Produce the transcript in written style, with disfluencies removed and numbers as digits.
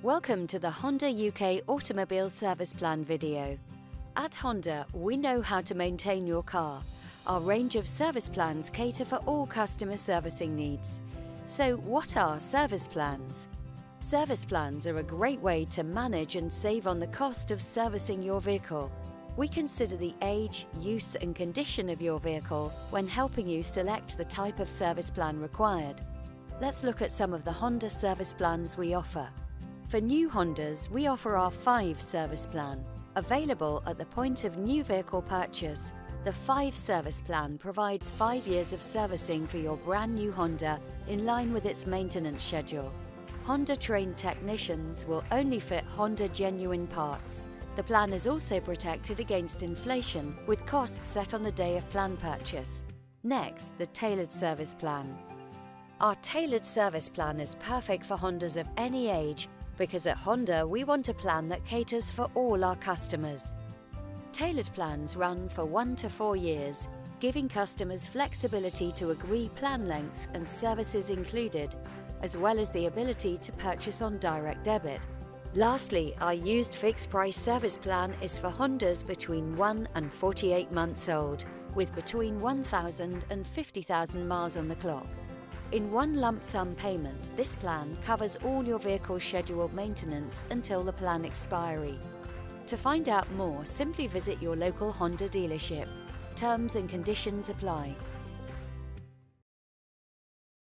Welcome to the Honda UK Automobile Service Plan video. At Honda, we know how to maintain your car. Our range of service plans cater for all customer servicing needs. So what are service plans? Service plans are a great way to manage and save on the cost of servicing your vehicle. We consider the age, use and condition of your vehicle when helping you select the type of service plan required. Let's look at some of the Honda service plans we offer. For new Hondas, we offer our 5 service plan. Available at the point of new vehicle purchase, the 5 service plan provides 5 years of servicing for your brand new Honda in line with its maintenance schedule. Honda trained technicians will only fit Honda genuine parts. The plan is also protected against inflation with costs set on the day of plan purchase. Next, the tailored service plan. Our tailored service plan is perfect for Hondas of any age because at Honda we want a plan that caters for all our customers. Tailored plans run for 1 to 4 years, giving customers flexibility to agree plan length and services included, as well as the ability to purchase on direct debit. Lastly, our used fixed price service plan is for Hondas between 1 and 48 months old, with between 1,000 and 50,000 miles on the clock. In one lump sum payment, this plan covers all your vehicle's scheduled maintenance until the plan expiry. To find out more, simply visit your local Honda dealership. Terms and conditions apply.